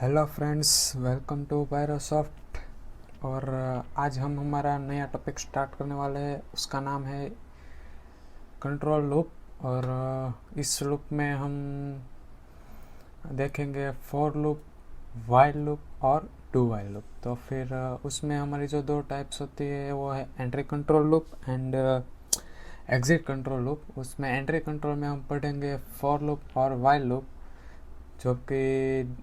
Hello friends, welcome to Pyrosoft. और आज हम हमारा नया टॉपिक स्टार्ट करने वाले हैं। उसका नाम है कंट्रोल लूप। और इस लूप में हम देखेंगे फॉर लूप, वाइल लूप और डू वाइल लूप। तो फिर उसमें हमारी जो दो टाइप्स होती है वो है entry control loop and exit control loop. उसमें एंट्री कंट्रोल में हम पढ़ेंगे फॉर लूप और वाइल लूप, जबकि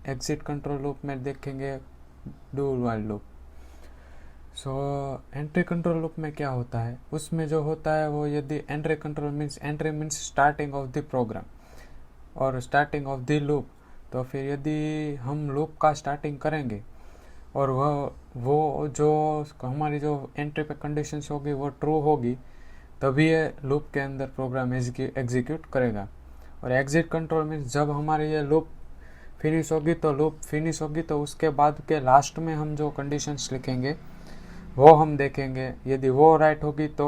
एग्जिट कंट्रोल लूप में देखेंगे do while loop. So entry control loop में क्या होता है, उसमें जो होता है वो यदि entry control means entry means starting of the program और स्टार्टिंग ऑफ द लूप। तो फिर यदि हम लूप का स्टार्टिंग करेंगे और वो जो हमारी जो एंट्री पे कंडीशंस होगी वो ट्रू होगी, तभी ये लूप के अंदर प्रोग्राम एग्जीक्यूट करेगा। और एग्जिट कंट्रोल मीन्स जब हमारी ये लूप फिनिश होगी तो लूप फिनिश होगी तो उसके बाद के लास्ट में हम जो कंडीशंस लिखेंगे वो हम देखेंगे। यदि वो राइट होगी तो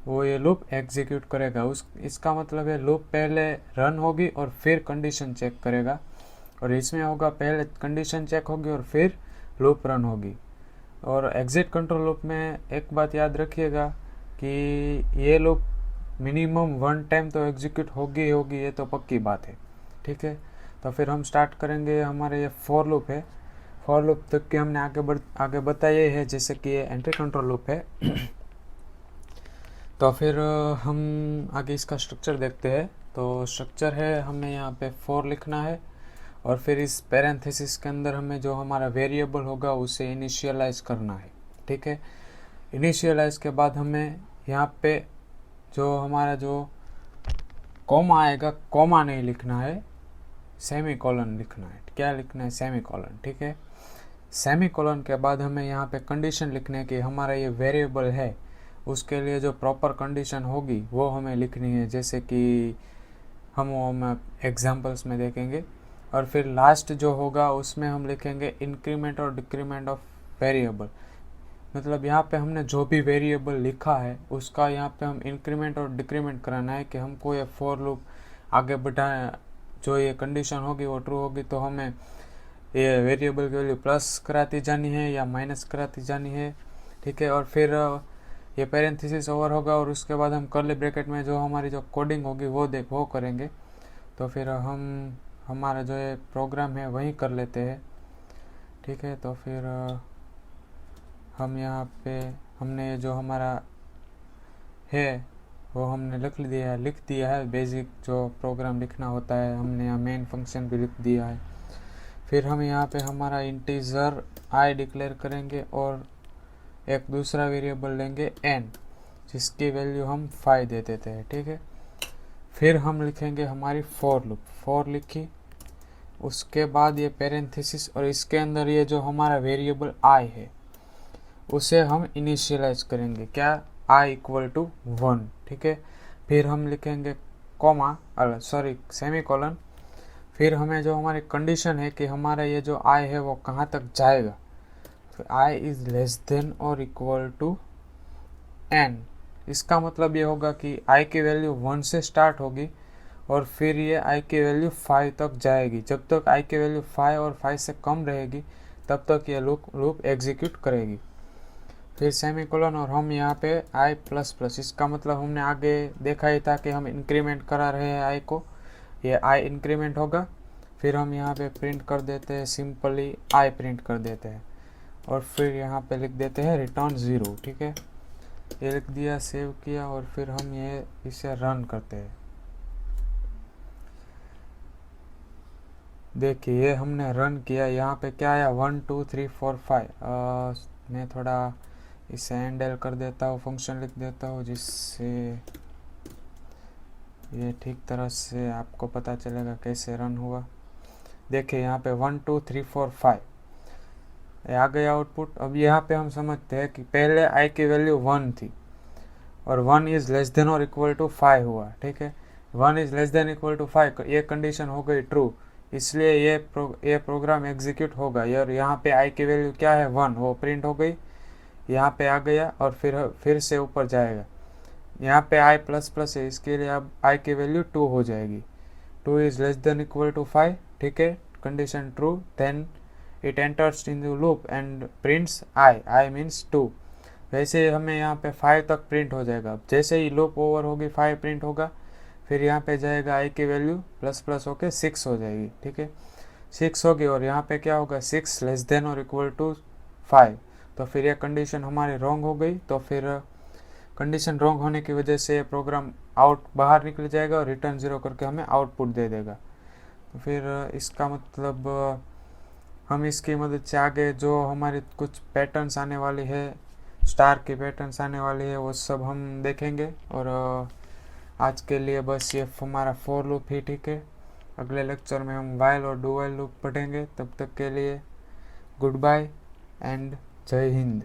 वो ये लूप एग्जीक्यूट करेगा। इसका मतलब है लूप पहले रन होगी और फिर कंडीशन चेक करेगा, और इसमें होगा पहले कंडीशन चेक होगी और फिर लूप रन होगी। और एग्जिट कंट्रोल लूप में एक बात याद रखिएगा कि ये लूप मिनिमम 1 टाइम तो एग्जीक्यूट होगी होगी, ये तो पक्की बात है। ठीक है, तो फिर हम स्टार्ट करेंगे। हमारे ये फॉर लूप है, फॉर लूप तक के हमने आगे बताया है, जैसे कि ये एंट्री कंट्रोल लूप है। तो फिर हम आगे इसका स्ट्रक्चर देखते हैं। तो स्ट्रक्चर है, हमें यहाँ पे फॉर लिखना है और फिर इस पैरेंथेसिस के अंदर हमें जो हमारा वेरिएबल होगा उसे इनिशियलाइज करना है। ठीक है, इनिशियलाइज के बाद हमें यहाँ पे जो हमारा जो कॉमा आएगा, कॉमा नहीं लिखना है, सेमी कॉलन लिखना है। क्या लिखना है? Semi colon. ठीक है, सेमी कॉलन के बाद हमें यहाँ पे कंडीशन लिखने की, हमारा ये वेरिएबल है उसके लिए जो प्रॉपर कंडीशन होगी वो हमें लिखनी है, जैसे कि हम एग्जांपल्स में देखेंगे। और फिर लास्ट जो होगा उसमें हम लिखेंगे इंक्रीमेंट और डिक्रीमेंट ऑफ वेरिएबल। मतलब यहाँ पे हमने जो भी वेरिएबल लिखा है उसका यहाँ पे हम इंक्रीमेंट और डिक्रीमेंट कराना है कि हमको ये फॉर लूप आगे बढ़ाना। जो ये कंडीशन होगी वो ट्रू होगी तो हमें ये वेरिएबल की वैल्यू प्लस कराती जानी है या माइनस कराती जानी है। ठीक है, और फिर ये पैरेंथेसिस ओवर होगा और उसके बाद हम कर्ली ब्रैकेट में जो हमारी जो कोडिंग होगी वो करेंगे। तो फिर हम हमारा जो ये प्रोग्राम है वहीं कर लेते हैं। ठीक है, तो फिर हम यहाँ पे हमने जो हमारा है वो हमने लिख दिया है। बेसिक जो प्रोग्राम लिखना होता है हमने यहाँ मेन फंक्शन भी लिख दिया है। फिर हम यहाँ पे हमारा इंटीजर आई डिक्लेयर करेंगे और एक दूसरा वेरिएबल लेंगे n, जिसकी वैल्यू हम 5 दे देते हैं। ठीक है, फिर हम लिखेंगे हमारी फॉर लूप। फॉर लिखी, उसके बाद ये पैरेंथेसिस और इसके अंदर ये जो हमारा वेरिएबल i है उसे हम इनिशियलाइज करेंगे। क्या? i equal to 1। ठीक है, फिर हम लिखेंगे कॉमा सेमी कॉलन। फिर हमें जो हमारी कंडीशन है कि हमारा ये जो i है वो कहाँ तक जाएगा, तो i इज लेस देन और इक्वल टू n। इसका मतलब ये होगा कि i की वैल्यू 1 से स्टार्ट होगी और फिर ये i की वैल्यू 5 तक जाएगी। जब तक i की वैल्यू 5 और 5 से कम रहेगी तब तक ये लूप एग्जीक्यूट करेगी। फिर सेमी कोलन और हम यहाँ पे i प्लस प्लस, इसका मतलब हमने आगे देखा ही था कि हम इंक्रीमेंट करा रहे हैं i को, ये i इंक्रीमेंट होगा। फिर हम यहाँ पे प्रिंट कर देते हैं, सिंपली i प्रिंट कर देते हैं और फिर यहाँ पे लिख देते हैं रिटर्न 0। ठीक है, ये लिख दिया, सेव किया और फिर हम ये इसे रन करते हैं। देखिए ये हमने रन किया, यहाँ पे क्या आया 1 2 3 4 5। मैं थोड़ा इसे हैंडल कर देता हूँ, फंक्शन लिख देता हूँ जिससे ये ठीक तरह से आपको पता चलेगा कैसे रन हुआ। देखिए यहाँ पे 1 2 3 4 5 आ गया आउटपुट। अब यहाँ पे हम समझते हैं कि पहले i की वैल्यू 1 थी और 1 इज़ लेस देन और इक्वल टू 5 हुआ। ठीक है, 1 is less than equal to 5, ये कंडीशन हो गई ट्रू, इसलिए ये प्रोग्राम एग्जीक्यूट होगा। और यहाँ पे i की वैल्यू क्या है 1, वो प्रिंट हो गई, यहाँ पे आ गया और फिर से ऊपर जाएगा। यहाँ पे i प्लस प्लस है, इसके लिए अब i की वैल्यू 2 हो जाएगी। 2 is less than equal to 5। ठीक है, condition true, then it enters in the loop and prints I means 2। वैसे हमें यहाँ पे 5 तक प्रिंट हो जाएगा। जैसे ही लूप ओवर होगी 5 प्रिंट होगा, फिर यहाँ पे जाएगा आई की वैल्यू प्लस प्लस होके 6 हो जाएगी। ठीक है, 6 होगी और यहाँ पे क्या होगा 6 लेस देन और इक्वल टू 5। तो फिर ये कंडीशन हमारी रॉन्ग हो गई। तो फिर कंडीशन रॉन्ग होने की वजह से प्रोग्राम आउट बाहर निकल जाएगा और रिटर्न 0 करके हमें आउटपुट दे देगा। तो फिर इसका मतलब हम इसकी मदद से आगे जो हमारी कुछ पैटर्न्स आने वाली है, स्टार की पैटर्न्स आने वाली है, वो सब हम देखेंगे। और आज के लिए बस ये हमारा फॉर लूप ही ठीक है। अगले लेक्चर में हम वाइल और डू वाइल लूप पढ़ेंगे। तब तक के लिए गुड बाय एंड जय हिंद।